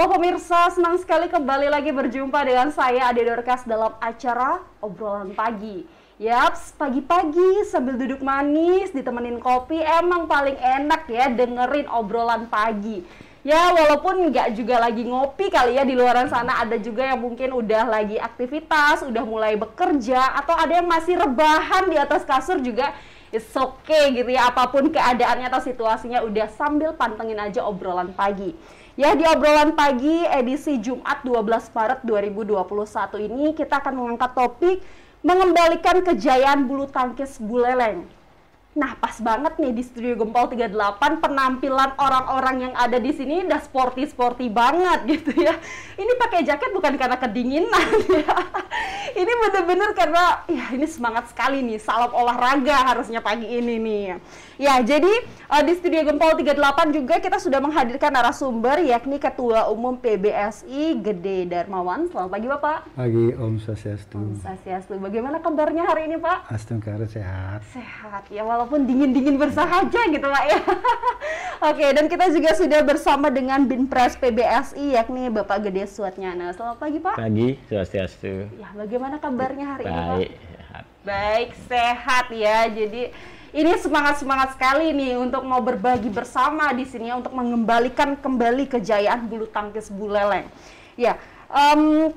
Halo pemirsa, senang sekali kembali lagi berjumpa dengan saya Ade Dorcas dalam acara Obrolan Pagi. Yaps, pagi-pagi sambil duduk manis ditemenin kopi emang paling enak ya dengerin obrolan pagi. Ya walaupun nggak juga lagi ngopi kali ya, di luar sana ada juga yang mungkin udah lagi aktivitas, udah mulai bekerja, atau ada yang masih rebahan di atas kasur juga. It's okay gitu ya, apapun keadaannya atau situasinya udah sambil pantengin aja obrolan pagi. Ya, di obrolan pagi edisi Jumat 12 Maret 2021 ini kita akan mengangkat topik mengembalikan kejayaan bulu tangkis Buleleng. Nah, pas banget nih di Studio Gempol 38 penampilan orang-orang yang ada di sini udah sporty banget gitu ya. Ini pakai jaket bukan karena kedinginan ya. Ini bener-bener karena ya ini semangat sekali nih, salam olahraga harusnya pagi ini nih. Ya, jadi di Studio Gempol 38 juga kita sudah menghadirkan narasumber yakni Ketua Umum PBSI Gede Darmawan. Selamat pagi Bapak. Pagi, Om Swastiastu. Om Swastiastu. Bagaimana kabarnya hari ini Pak? Astungkara sehat. Sehat ya, walaupun dingin-dingin bersahaja gitu Pak ya. Oke, dan kita juga sudah bersama dengan Binpres PBSI yakni Bapak Gede Suatnyana. Selamat pagi Pak. Pagi, Swastiastu. Ya, bagaimana kabarnya hari ini Pak? Baik, sehat. Baik, sehat ya. Jadi ini semangat sekali nih untuk mau berbagi bersama di sini ya, untuk mengembalikan kembali kejayaan bulu tangkis Buleleng. Ya,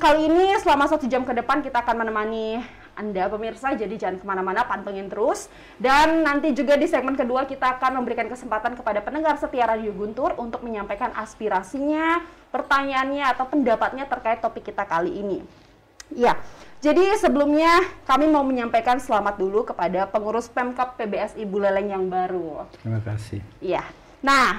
kali ini selama 1 jam ke depan kita akan menemani Anda pemirsa, jadi jangan kemana-mana, pantengin terus. Dan nanti juga di segmen kedua kita akan memberikan kesempatan kepada pendengar setia Radio Guntur untuk menyampaikan aspirasinya, pertanyaannya, atau pendapatnya terkait topik kita kali ini. Ya, jadi sebelumnya kami mau menyampaikan selamat dulu kepada pengurus Pemkab PBSI Buleleng yang baru. Terima kasih. Iya, nah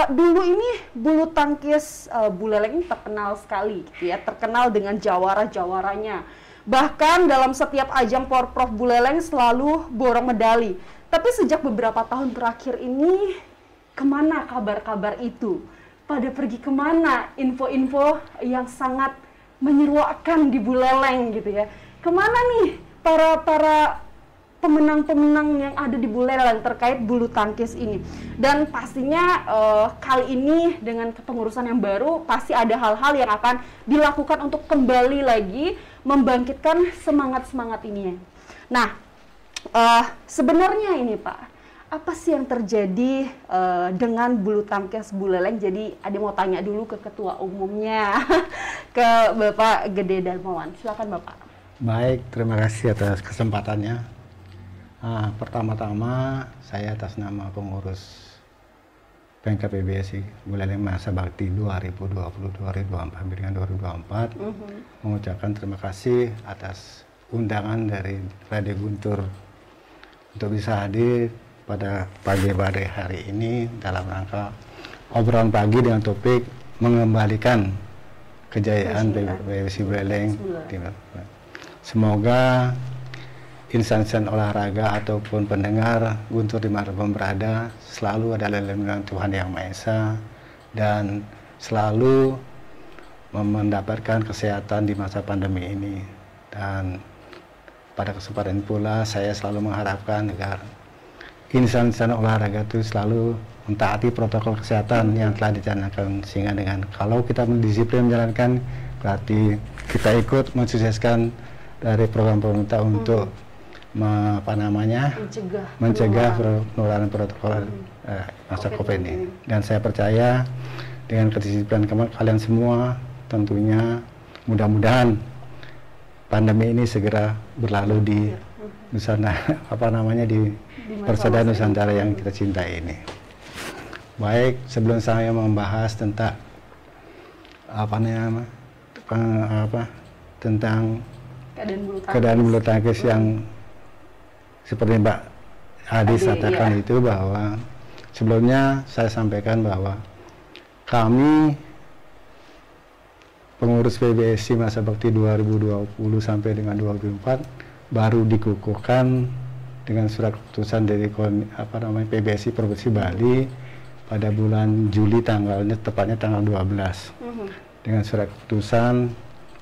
dulu ini bulu tangkis Buleleng terkenal sekali, gitu ya, terkenal dengan jawara-jawaranya. Bahkan dalam setiap ajang Porprov Buleleng selalu borong medali. Tapi sejak beberapa tahun terakhir ini, kemana kabar-kabar itu? Pada pergi kemana info-info yang sangat menyeruakan di Buleleng gitu ya? Kemana nih para pemenang-pemenang yang ada di Buleleng terkait bulu tangkis ini? Dan pastinya kali ini dengan kepengurusan yang baru pasti ada hal-hal yang akan dilakukan untuk kembali lagi membangkitkan semangat ini. Nah, sebenarnya ini Pak, apa sih yang terjadi dengan bulu tangkis Buleleng? Jadi ada mau tanya dulu ke ketua umumnya, ke Bapak Gede Darmawan. Silakan Bapak. Baik, terima kasih atas kesempatannya. Pertama-tama saya atas nama pengurus Pemkab PBSI Buleleng Masa Bakti 2020-2024 dengan 2024 mengucapkan terima kasih atas undangan dari Radio Guntur untuk bisa hadir pada pagi hari ini dalam rangka obrolan pagi dengan topik mengembalikan kejayaan PBSI Buleleng. Semoga insan-insan olahraga ataupun pendengar Guntur dimanapun berada selalu ada lindungan Tuhan Yang Maha Esa dan selalu mendapatkan kesehatan di masa pandemi ini. Dan pada kesempatan pula saya selalu mengharapkan agar insan-insan olahraga itu selalu mentaati protokol kesehatan yang telah dicanangkan, sehingga dengan kalau kita disiplin menjalankan berarti kita ikut mensukseskan dari program pemerintah untuk mencegah penularan protokol masa COVID ini. Dan saya percaya dengan kedisiplinan kalian semua, tentunya mudah-mudahan pandemi ini segera berlalu di Nusantara, di persaudaraan Nusantara yang kita cintai ini. Baik, sebelum saya membahas tentang tentang keadaan bulu tangkis yang seperti Mbak Adi katakan itu, bahwa sebelumnya saya sampaikan bahwa kami pengurus PBSI Masa Bakti 2020 sampai dengan 2024 baru dikukuhkan dengan surat keputusan dari PBSI Provinsi Bali pada bulan Juli, tepatnya tanggal 12 dengan surat keputusan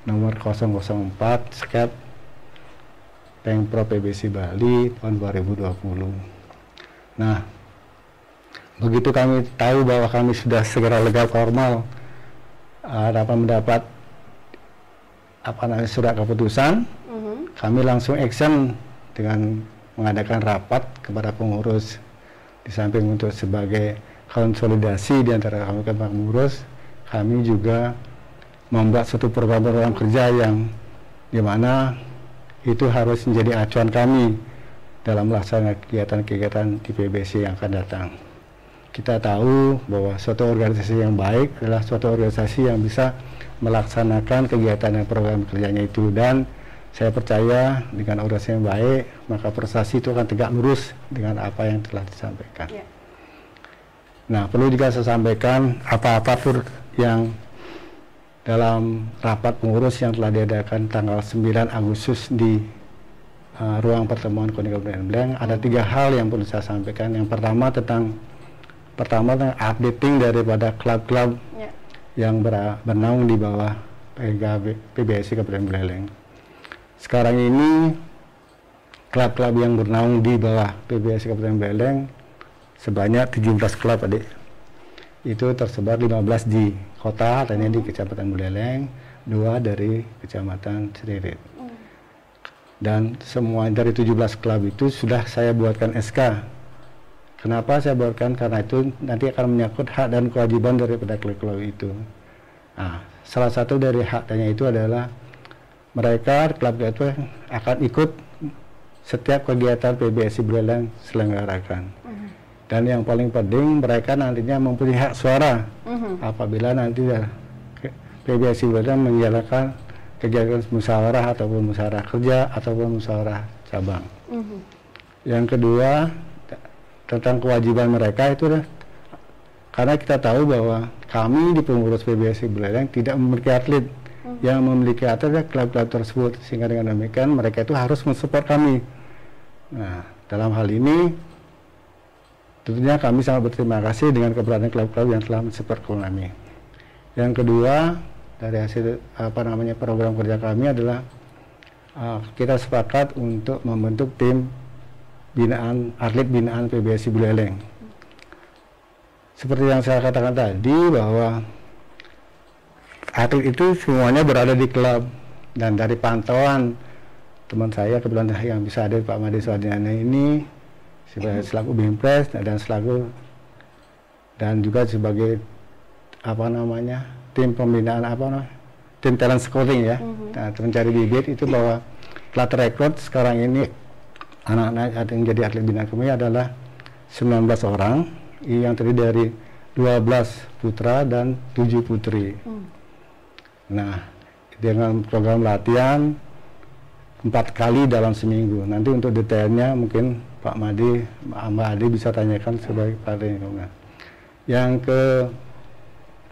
nomor 004 Skep Pemprov PBSI Bali tahun 2020. Nah, begitu kami tahu bahwa kami sudah segera legal formal dapat mendapat surat keputusan, kami langsung action dengan mengadakan rapat kepada pengurus. Di samping untuk sebagai konsolidasi di antara kami pengurus, kami juga membuat suatu program-program kerja yang dimana itu harus menjadi acuan kami dalam melaksanakan kegiatan-kegiatan di PBSI yang akan datang. Kita tahu bahwa suatu organisasi yang baik adalah suatu organisasi yang bisa melaksanakan kegiatan dan program kerjanya itu, dan saya percaya dengan organisasi yang baik maka prestasi itu akan tegak lurus dengan apa yang telah disampaikan. Yeah. Nah, perlu juga saya sampaikan apa-apa yang dalam rapat pengurus yang telah diadakan tanggal 9 Agustus di ruang pertemuan KONI Kabupaten Blank, ada 3 hal yang perlu saya sampaikan. Yang pertama tentang updating daripada klub-klub yang bernaung di bawah PBSI Kabupaten Buleleng. Sekarang ini klub-klub yang bernaung di bawah PBSI Kabupaten Buleleng sebanyak 17 klub, adik. Itu tersebar 15 di kota, artinya di Kecamatan Buleleng, 2 dari Kecamatan Seririt. Dan semua dari 17 klub itu sudah saya buatkan SK. Kenapa saya buatkan? Karena itu nanti akan menyangkut hak dan kewajiban daripada klub-klub itu. Nah, salah satu dari haknya itu adalah mereka klub itu akan ikut setiap kegiatan PBSI Buleleng selenggarakan. Dan yang paling penting mereka nantinya mempunyai hak suara apabila nanti PBSI Buleleng menjalankan kegiatan musyawarah ataupun musyawarah kerja ataupun musyawarah cabang. Yang kedua tentang kewajiban mereka itu karena kita tahu bahwa kami di pengurus PBSI Buleleng tidak memiliki atlet. Yang memiliki atlet adalah klub-klub tersebut, sehingga dengan demikian mereka itu harus mensupport kami. Nah, dalam hal ini tentunya kami sangat berterima kasih dengan keberadaan klub-klub yang telah mensupport kami. Yang kedua, dari hasil program kerja kami adalah kita sepakat untuk membentuk tim atlet binaan PBSI Buleleng. Seperti yang saya katakan tadi bahwa atlet itu semuanya berada di klub, dan dari pantauan teman saya kebetulan yang bisa hadir Pak Made Suadiana ini selaku Bimpres dan juga sebagai tim pembinaan tim talent scouting ya, mencari bibit itu bahwa telah rekrut sekarang ini anak-anak yang jadi atlet binaan kami adalah 19 orang yang terdiri dari 12 putra dan 7 putri. Nah, dengan program latihan 4 kali dalam seminggu. Nanti untuk detailnya mungkin Pak Made, Mbak Ade bisa tanyakan sebagai Pak Lingkungan. Yang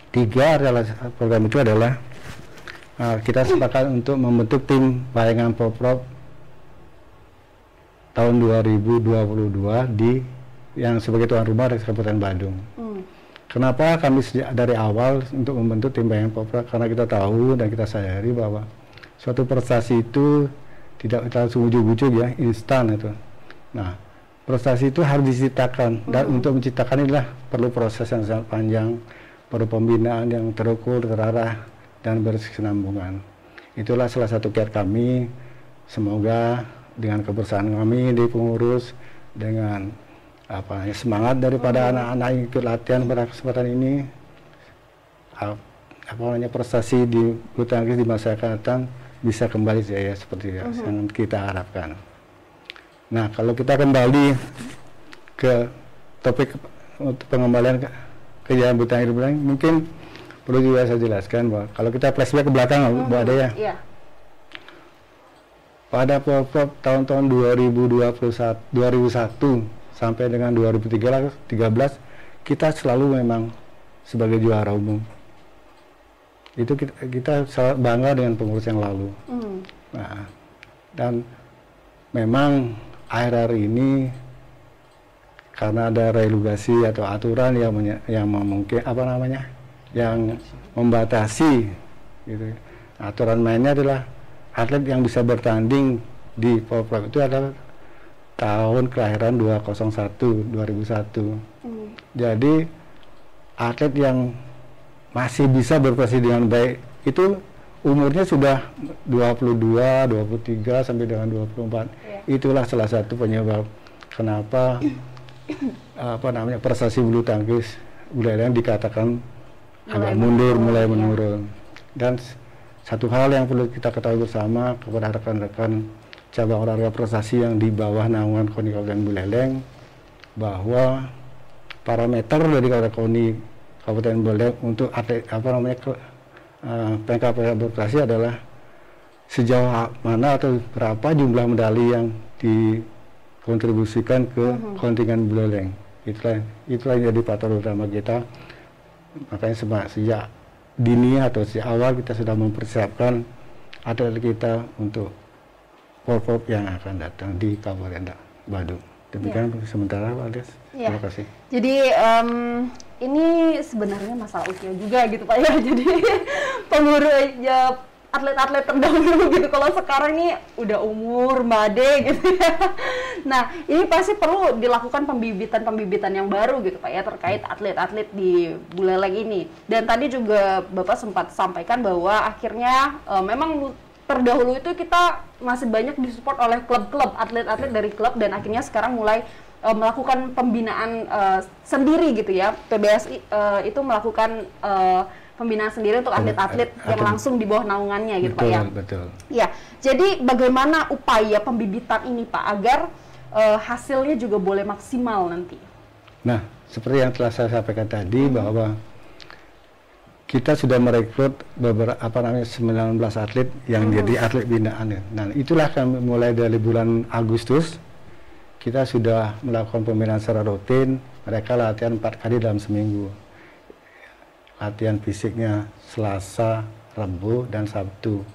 ketiga adalah program itu adalah kita sepakat untuk membentuk tim bayangan Poprov tahun 2022 yang sebagai tuan rumah dari Kabupaten Badung. Kenapa kami sejak dari awal untuk membentuk tim bayangan Poprov? Karena kita tahu dan kita sadari bahwa suatu prestasi itu tidak langsung ujuk-ujuk ya, instan itu. Nah, prestasi itu harus diciptakan, dan untuk menciptakan inilah perlu proses yang sangat panjang, perlu pembinaan yang terukur, terarah, dan berkesinambungan. Itulah salah satu kiat kami. Semoga dengan kebersamaan kami di pengurus, dengan semangat daripada anak-anak yang ikut latihan pada kesempatan ini, prestasi di bulu tangkis di masa akan datang bisa kembali jaya seperti yang kita harapkan. Nah, kalau kita kembali ke topik pengembalian kejayaan bulu tangkis mungkin perlu juga saya jelaskan bahwa kalau kita flashback ke belakang, Bu Ade ya. Yeah. Pada tahun-tahun 2001 sampai dengan 2013 kita selalu memang sebagai juara umum. Itu kita sangat bangga dengan pengurus yang lalu. Nah, dan memang akhir-akhir ini karena ada regulasi atau aturan yang mungkin yang membatasi gitu. Aturan mainnya adalah atlet yang bisa bertanding di Poprov itu adalah tahun kelahiran 2001. Jadi atlet yang masih bisa berprestasi dengan baik, itu umurnya sudah 22, 23 sampai dengan 24. Itulah salah satu penyebab kenapa prestasi bulu tangkis Buleleng dikatakan agak mundur, mulai menurun. Dan satu hal yang perlu kita ketahui bersama kepada rekan-rekan cabang olahraga prestasi yang di bawah naungan KONI Kabupaten Buleleng, bahwa parameter dari KONI Kabupaten Buleleng untuk atlet pencapaian berprestasi adalah sejauh mana atau berapa jumlah medali yang dikontribusikan ke kontingen Buleleng. Itulah yang jadi patok utama kita. Makanya sejak dini atau sejak awal kita sudah mempersiapkan atlet kita untuk World yang akan datang di Kabupaten Badung. Demikian sementara Pak Des. Terima kasih. Jadi ini sebenarnya masalah usia juga gitu Pak ya. Jadi pengurus ya atlet-atlet terdahulu gitu. Kalau sekarang ini udah umur Made gitu ya. Nah, ini pasti perlu dilakukan pembibitan yang baru gitu Pak ya terkait atlet-atlet di Buleleng ini. Dan tadi juga Bapak sempat sampaikan bahwa akhirnya memang terdahulu itu kita masih banyak disupport oleh klub-klub, atlet-atlet dari klub, dan akhirnya sekarang mulai melakukan pembinaan sendiri gitu ya. PBSI itu melakukan pembinaan sendiri untuk atlet-atlet yang langsung di bawah naungannya gitu Pak ya. Betul. Ya, jadi bagaimana upaya pembibitan ini Pak agar hasilnya juga boleh maksimal nanti? Nah, seperti yang telah saya sampaikan tadi bahwa kita sudah merekrut beberapa 19 atlet yang jadi atlet binaan. Nah, itulah kami mulai dari bulan Agustus kita sudah melakukan pembinaan secara rutin. Mereka latihan 4 kali dalam seminggu. Latihan fisiknya Selasa, Rabu, dan Sabtu.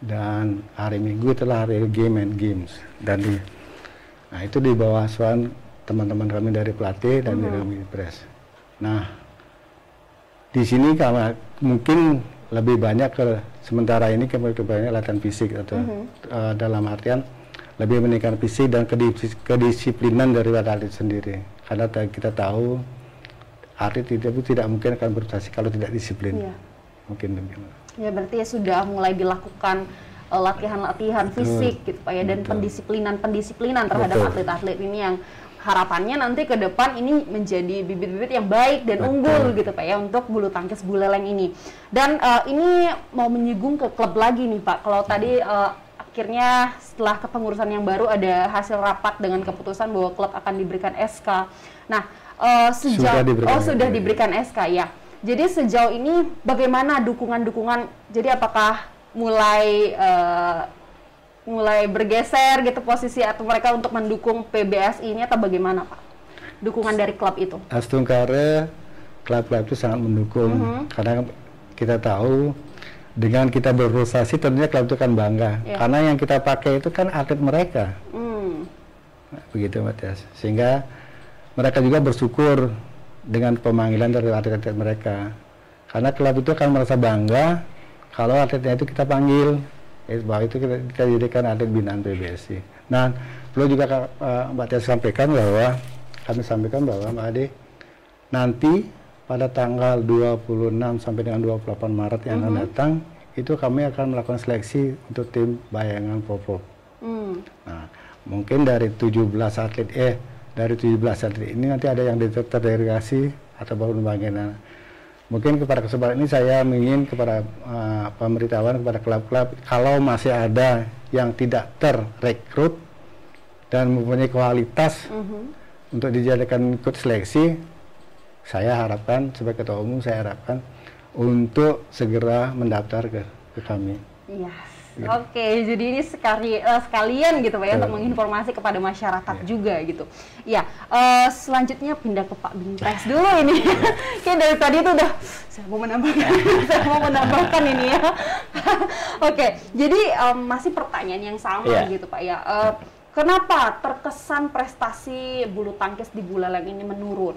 Dan hari Minggu itulah hari games. Nah, itu di bawah asuhan teman-teman kami dari pelatih dan dari Binpres. Nah, di sini kami mungkin lebih banyak sementara ini kebanyakan latihan fisik atau dalam artian lebih meningkatkan fisik dan kedisiplinan dari atlet sendiri. Karena kita tahu atlet itu tidak mungkin akan berprestasi kalau tidak disiplin. Mungkin demikian. Ya berarti sudah mulai dilakukan latihan-latihan fisik gitu Pak ya, dan pendisiplinan terhadap atlet-atlet ini yang harapannya nanti ke depan ini menjadi bibit-bibit yang baik dan unggul gitu Pak ya untuk bulu tangkis Buleleng ini. Dan ini mau menyinggung ke klub lagi nih Pak. Kalau tadi akhirnya setelah kepengurusan yang baru ada hasil rapat dengan keputusan bahwa klub akan diberikan SK. Nah, sudah diberikan SK ya. Jadi sejauh ini bagaimana dukungan-dukungan? Jadi apakah mulai bergeser gitu posisi atau mereka untuk mendukung PBSI ini atau bagaimana Pak? Dukungan dari klub itu? Astungkara klub-klub itu sangat mendukung karena kita tahu dengan kita berprestasi tentunya klub itu kan bangga karena yang kita pakai itu kan atlet mereka. Begitu Mas. Sehingga mereka juga bersyukur dengan pemanggilan dari atlet-atlet mereka. Karena klub itu akan merasa bangga kalau atletnya itu kita panggil. Bahwa itu kita jadikan atlet binaan PBSI. Nah, perlu juga Mbak Tia sampaikan bahwa Mbak Ade nanti pada tanggal 26 sampai dengan 28 Maret yang akan datang itu kami akan melakukan seleksi untuk tim bayangan Popov. Nah, mungkin dari 17 atlet ini nanti ada yang terdelegasi atau pembagian. Mungkin kepada kesempatan ini saya ingin kepada pemberitahuan kepada klub-klub kalau masih ada yang tidak terrekrut dan mempunyai kualitas untuk dijadikan ikut seleksi, saya harapkan sebagai ketua umum saya harapkan untuk segera mendaftar ke kami. Iya. Oke, jadi ini sekalian gitu Pak ya untuk menginformasi kepada masyarakat juga gitu. Ya, selanjutnya pindah ke Pak Binpres dulu ini. Kayak dari tadi itu udah saya mau menambahkan ini ya. Oke, jadi masih pertanyaan yang sama gitu Pak ya. Kenapa terkesan prestasi bulu tangkis di Buleleng ini menurun?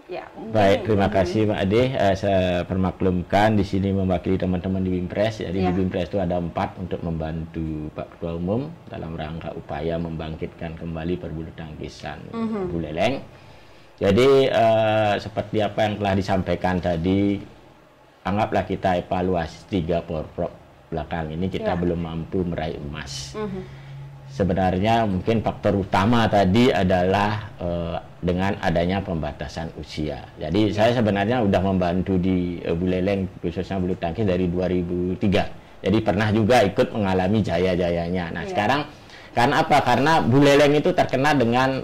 Ya, baik, terima kasih Mbak Ade. Saya permaklumkan di sini mewakili teman-teman di Binpres. Jadi di Binpres itu ada 4 untuk membantu Pak Ketua Umum dalam rangka upaya membangkitkan kembali perbulu tangkisan Buleleng. Jadi seperti apa yang telah disampaikan tadi, anggaplah kita evaluasi 3 porprov belakang ini kita belum mampu meraih emas. Sebenarnya mungkin faktor utama tadi adalah dengan adanya pembatasan usia. Jadi saya sebenarnya udah membantu di Buleleng khususnya bulu tangkis dari 2003. Jadi pernah juga ikut mengalami jaya-jayanya. Nah sekarang karena apa? Karena Buleleng itu terkenal dengan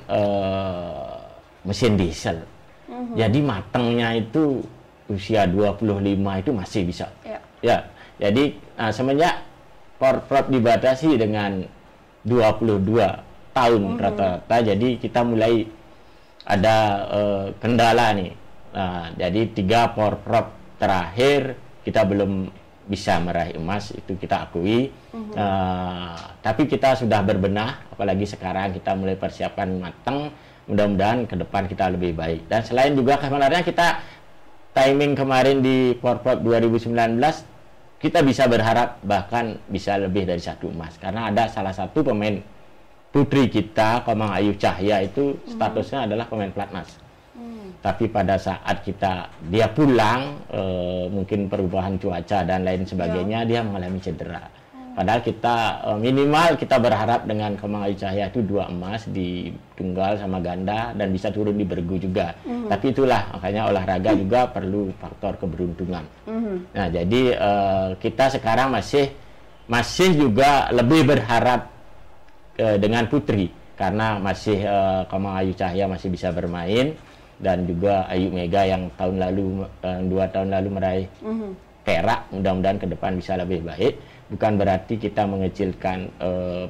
mesin diesel. Jadi matangnya itu usia 25 itu masih bisa. Ya. Jadi semenjak porprov dibatasi dengan 22 tahun rata-rata, jadi kita mulai ada kendala nih. Jadi 3 porprov terakhir kita belum bisa meraih emas, itu kita akui. Tapi kita sudah berbenah, apalagi sekarang kita mulai persiapan matang. Mudah-mudahan ke depan kita lebih baik. Dan selain juga sebenarnya kita timing kemarin di porprov 2019 kita bisa berharap bahkan bisa lebih dari 1 emas karena ada salah satu pemain putri kita, Komang Ayu Cahya itu statusnya adalah pemain pelatnas. Tapi pada saat dia pulang, mungkin perubahan cuaca dan lain sebagainya, dia mengalami cedera. Padahal kita minimal kita berharap dengan Komang Ayu Cahya itu 2 emas di tunggal sama ganda dan bisa turun di bergu juga. Tapi itulah makanya olahraga juga perlu faktor keberuntungan. Nah jadi kita sekarang masih juga lebih berharap dengan putri karena masih Komang Ayu Cahya masih bisa bermain dan juga Ayu Mega yang 2 tahun lalu meraih perak, mudah-mudahan ke depan bisa lebih baik. Bukan berarti kita mengecilkan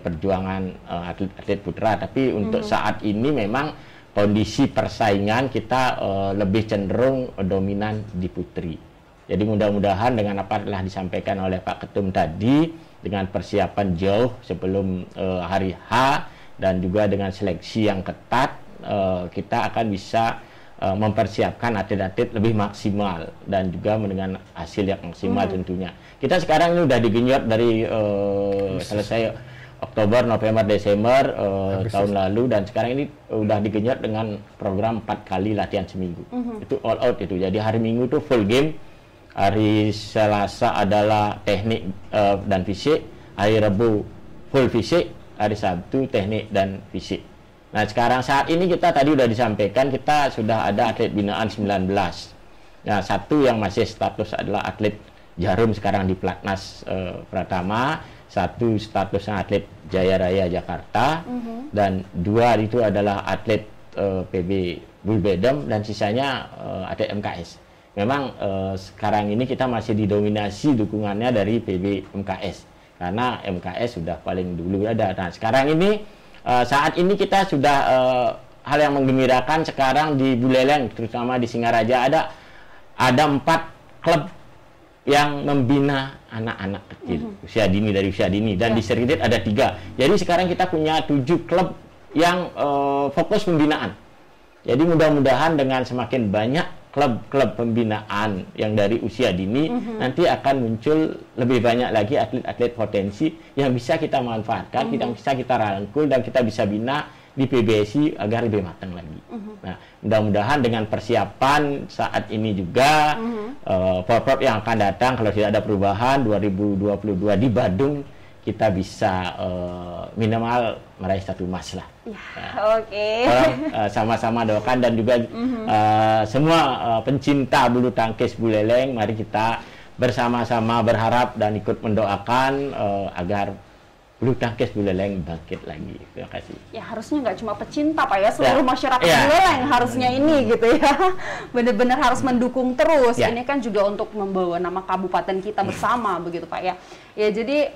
perjuangan atlet-atlet putra, tapi untuk saat ini memang kondisi persaingan kita lebih cenderung dominan di putri. Jadi mudah-mudahan dengan apa telah disampaikan oleh Pak Ketum tadi, dengan persiapan jauh sebelum hari H dan juga dengan seleksi yang ketat, kita akan bisa mempersiapkan atlet-atlet lebih maksimal dan juga dengan hasil yang maksimal tentunya. Kita sekarang ini udah digenjot dari selesai Oktober, November, Desember tahun lalu dan sekarang ini udah digenjot dengan program 4 kali latihan seminggu. Itu all out itu. Jadi hari Minggu itu full game, hari Selasa adalah teknik dan fisik, hari Rabu full fisik, hari Sabtu teknik dan fisik. Nah sekarang saat ini kita tadi udah disampaikan kita sudah ada atlet binaan 19. Nah satu yang masih status adalah atlet Jarum sekarang di Platnas Pratama, satu statusnya atlet Jaya Raya Jakarta, dan 2 itu adalah atlet PB Bulbedem dan sisanya atlet MKS. Memang sekarang ini kita masih didominasi dukungannya dari PB MKS karena MKS sudah paling dulu ada. Nah sekarang ini saat ini kita sudah hal yang menggembirakan sekarang di Buleleng terutama di Singaraja ada 4 klub yang membina anak-anak kecil usia dini dari usia dini dan di Seritit ada 3. Jadi sekarang kita punya 7 klub yang fokus pembinaan. Jadi mudah-mudahan dengan semakin banyak klub-klub pembinaan yang dari usia dini nanti akan muncul lebih banyak lagi atlet-atlet potensi yang bisa kita manfaatkan, yang bisa kita rangkul dan kita bisa bina di PBSI agar lebih matang lagi. Nah, mudah-mudahan dengan persiapan saat ini juga porprov yang akan datang kalau tidak ada perubahan 2022 di Badung kita bisa minimal meraih 1 emas lah. Oke. Sama-sama doakan dan juga semua pencinta bulu tangkis Buleleng, mari kita bersama-sama berharap dan ikut mendoakan agar bulu tangkis Buleleng bangkit lagi. Terima kasih. Ya harusnya nggak cuma pecinta Pak ya, seluruh masyarakat Buleleng harusnya ini gitu ya. Benar-benar harus mendukung terus. Ini kan juga untuk membawa nama kabupaten kita bersama begitu Pak ya. Ya jadi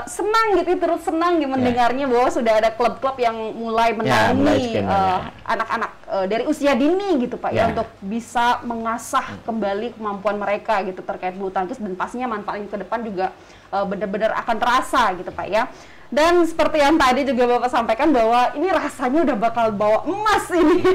senang gitu, terus senang mendengarnya bahwa sudah ada klub-klub yang mulai menaungi anak-anak dari usia dini gitu Pak ya untuk bisa mengasah kembali kemampuan mereka gitu terkait bulu tangkis dan pastinya manfaatnya ke depan juga benar-benar akan terasa gitu Pak ya. Dan seperti yang tadi juga Bapak sampaikan bahwa ini rasanya udah bakal bawa emas ini.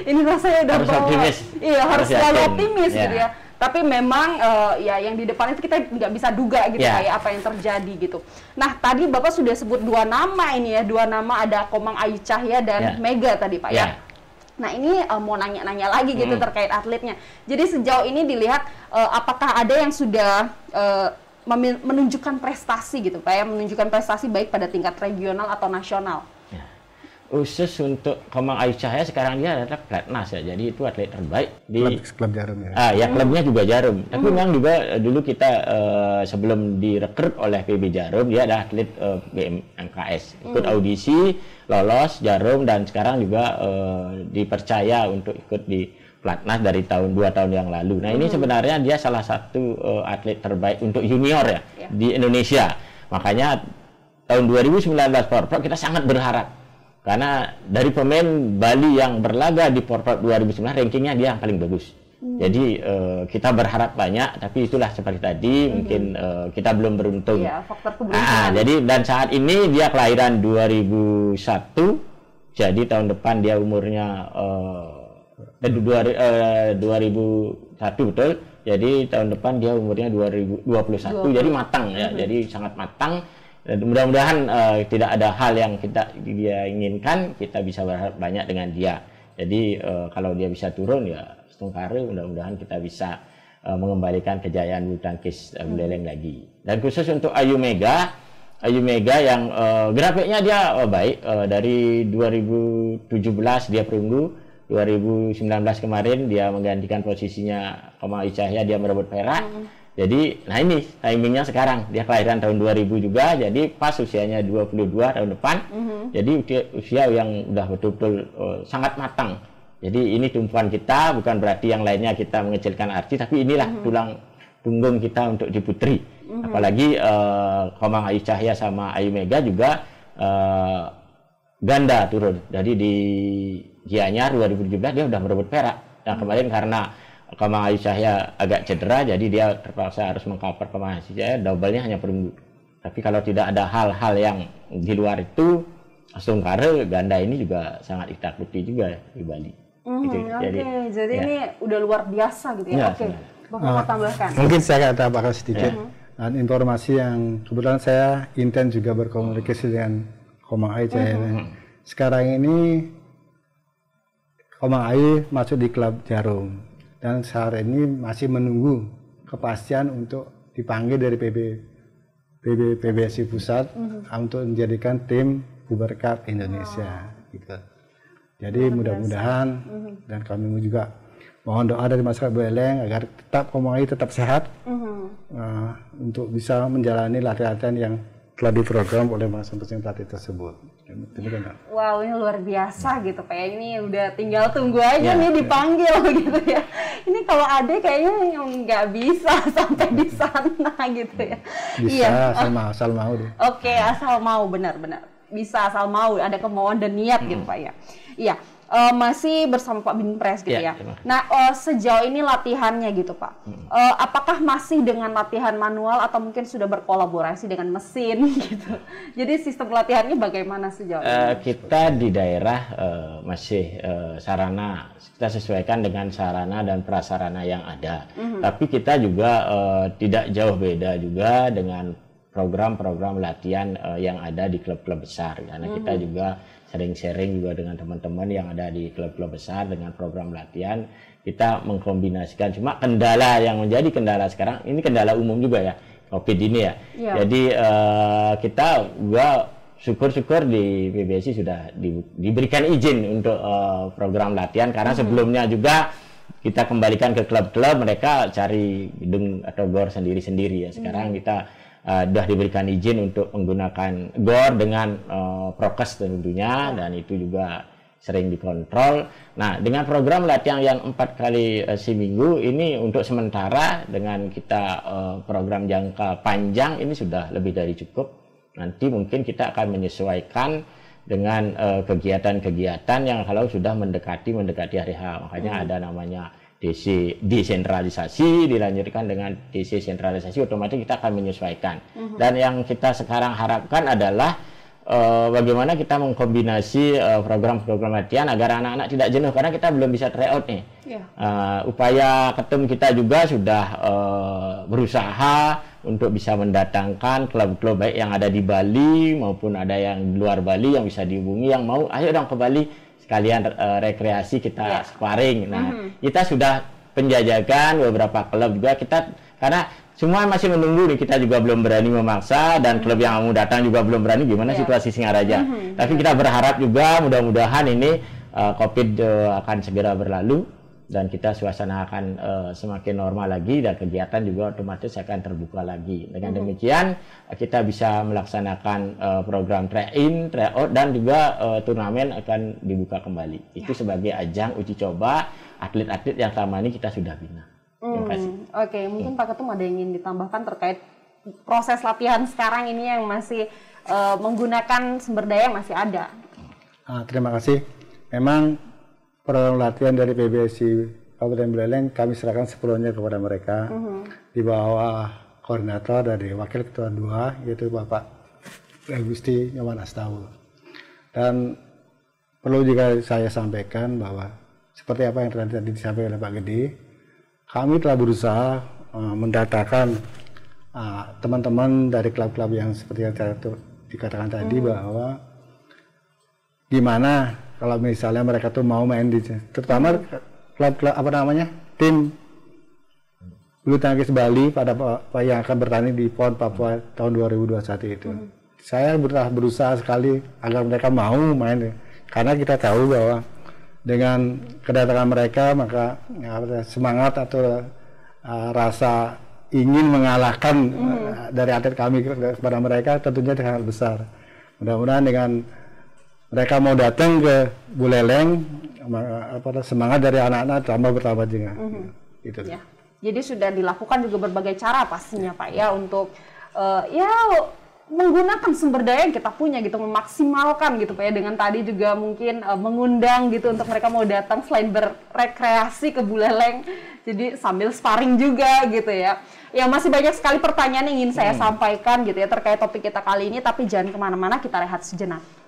Ini rasanya udah harus bawa optimis. Iya, harus selalu optimis gitu ya. Tapi memang ya yang di depan itu kita nggak bisa duga gitu kayak apa yang terjadi gitu. Nah tadi Bapak sudah sebut 2 nama ini ya, 2 nama ada Komang Ayu Cahya dan Mega tadi Pak ya. Nah ini mau nanya-nanya lagi gitu terkait atletnya. Jadi sejauh ini dilihat apakah ada yang sudah menunjukkan prestasi gitu Pak ya, menunjukkan prestasi baik pada tingkat regional atau nasional? Khusus untuk Komang Ayu Cahaya sekarang dia adalah pelatnas ya, jadi itu atlet terbaik di klub Jarum ya. Ya klubnya juga Jarum. Tapi memang juga dulu kita sebelum direkrut oleh PB Jarum dia ada atlet BMKS, ikut audisi, lolos Jarum dan sekarang juga dipercaya untuk ikut di pelatnas dari 2 tahun yang lalu. Nah ini sebenarnya dia salah satu atlet terbaik untuk junior ya di Indonesia. Makanya tahun 2019 Porprov kita sangat berharap. Karena dari pemain Bali yang berlaga di Porprov 2019 rankingnya dia yang paling bagus. Jadi kita berharap banyak, tapi itulah seperti tadi mungkin kita belum beruntung. Ya, faktor keberuntungan. Jadi dan saat ini dia kelahiran 2001, jadi tahun depan dia umurnya 2001 betul. Jadi tahun depan dia umurnya 2021. Jadi matang ya, jadi sangat matang. Mudah-mudahan tidak ada hal yang dia inginkan, kita bisa berharap banyak dengan dia. Jadi kalau dia bisa turun ya Stungkare, mudah-mudahan kita bisa mengembalikan kejayaan bulu tangkis Buleleng lagi. Dan khusus untuk Ayu Mega yang grafiknya dia baik, dari 2017 dia perunggu, 2019 kemarin dia menggantikan posisinya Komang Ayu Cahaya, dia merebut perak. Jadi, nah ini timingnya sekarang. Dia kelahiran tahun 2000 juga, jadi pas usianya 22 tahun depan. Jadi usia yang udah betul-betul sangat matang. Jadi ini tumpuan kita, bukan berarti yang lainnya kita mengecilkan arti, tapi inilah tulang punggung kita untuk di putri. Apalagi Komang Ayu Cahaya sama Ayu Mega juga ganda turun. Jadi di Gianyar 2017 dia udah merebut perak. Nah kemarin karena Komang Ayu Cahaya agak cedera, jadi dia terpaksa harus mengcover Komang Ayu Cahaya, double-nya hanya perunggu. Tapi kalau tidak ada hal-hal yang di luar itu, Stungkare ganda ini juga sangat ditakuti juga di Bali. Gitu. Jadi ya. Ini udah luar biasa gitu ya. Oke, Bapak mau tambahkan? Mungkin saya tambahkan sedikit. Dan informasi yang kebetulan saya intens juga berkomunikasi dengan Komang Ayu Cahaya. Sekarang ini Komang Ayu masuk di klub Jarum. Dan saat ini masih menunggu kepastian untuk dipanggil dari PBSI Pusat untuk menjadikan tim Bubar Cup Indonesia. Gitu. Jadi mudah-mudahan dan kami juga mohon doa dari masyarakat Buleleng agar tetap Komang Ayu tetap sehat untuk bisa menjalani latihan-latihan yang telah diprogram oleh masing-masing pelatih tersebut. Wow, ini luar biasa gitu Pak. Ini udah tinggal tunggu aja nih dipanggil gitu ya. Ini kalau ada kayaknya nggak bisa sampai di sana gitu ya. Bisa, asal mau deh. Oke, asal mau, benar-benar. Bisa asal mau, ada kemauan dan niat gitu Pak ya. Iya. Masih bersama Pak Binpres gitu ya. Nah, sejauh ini latihannya gitu Pak. Apakah masih dengan latihan manual atau mungkin sudah berkolaborasi dengan mesin gitu? Jadi sistem latihannya bagaimana sejauh ini? Kita di daerah masih sarana, kita sesuaikan dengan sarana dan prasarana yang ada. Tapi kita juga tidak jauh beda juga dengan program-program latihan yang ada di klub-klub besar. Karena kita juga sering sharing juga dengan teman-teman yang ada di klub-klub besar dengan program latihan. Kita mengkombinasikan, cuma kendala yang menjadi kendala sekarang, ini kendala umum juga ya, COVID ini ya. Jadi kita juga syukur-syukur di PBSI sudah diberikan izin untuk program latihan, karena sebelumnya juga kita kembalikan ke klub-klub, mereka cari gedung atau gor sendiri-sendiri ya. Sekarang kita sudah diberikan izin untuk menggunakan gor dengan prokes tentunya, dan itu juga sering dikontrol. Nah, dengan program latihan yang 4 kali seminggu ini untuk sementara, dengan kita program jangka panjang ini sudah lebih dari cukup. Nanti mungkin kita akan menyesuaikan dengan kegiatan-kegiatan yang kalau sudah mendekati hari H. Makanya ada namanya DC desentralisasi, dilanjutkan dengan DC sentralisasi, otomatis kita akan menyesuaikan. Dan yang kita sekarang harapkan adalah bagaimana kita mengkombinasi program-program latihan agar anak-anak tidak jenuh, karena kita belum bisa tryout nih. Upaya ketum kita juga sudah berusaha untuk bisa mendatangkan klub-klub baik yang ada di Bali maupun ada yang di luar Bali yang bisa dihubungi, yang mau ayo dong ke Bali. sekalian rekreasi kita sparring. Nah, kita sudah penjajakan beberapa klub juga kita, karena semua masih menunggu nih, kita juga belum berani memaksa dan klub yang mau datang juga belum berani, gimana situasi Singaraja. Tapi kita berharap juga mudah-mudahan ini COVID akan segera berlalu dan kita suasana akan semakin normal lagi dan kegiatan juga otomatis akan terbuka lagi. Dengan demikian kita bisa melaksanakan program try-in, try-out dan juga turnamen akan dibuka kembali. Itu sebagai ajang uji coba atlet-atlet yang selama ini kita sudah bina. Terima kasih. Oke, mungkin Pak Ketum ada yang ingin ditambahkan terkait proses latihan sekarang ini yang masih menggunakan sumber daya yang masih ada. Terima kasih. Memang program latihan dari PBSI Kabupaten Buleleng kami serahkan sepenuhnya kepada mereka di bawah koordinator dari Wakil Ketua 2 yaitu Bapak Gusti Nyoman Astawa. Dan perlu juga saya sampaikan bahwa seperti apa yang tadi disampaikan oleh Pak Gede, kami telah berusaha mendatakan teman-teman dari klub-klub yang seperti yang dikatakan tadi bahwa gimana kalau misalnya mereka tuh mau main di, terutama klub-klub tim bulu tangkis Bali pada yang akan bertanding di PON Papua tahun 2021 itu. Saya berusaha sekali agar mereka mau main, karena kita tahu bahwa dengan kedatangan mereka maka semangat atau rasa ingin mengalahkan dari atlet kami kepada mereka tentunya sangat besar. Mudah-mudahan dengan mereka mau datang ke Buleleng, semangat dari anak-anak bertambah juga. Gitu. Ya. Jadi sudah dilakukan juga berbagai cara pastinya Pak ya untuk menggunakan sumber daya yang kita punya gitu, memaksimalkan gitu Pak ya, dengan tadi juga mungkin mengundang gitu untuk mereka mau datang selain berrekreasi ke Buleleng, jadi sambil sparring juga gitu ya. Ya masih banyak sekali pertanyaan yang ingin saya sampaikan gitu ya terkait topik kita kali ini, tapi jangan kemana-mana, kita rehat sejenak.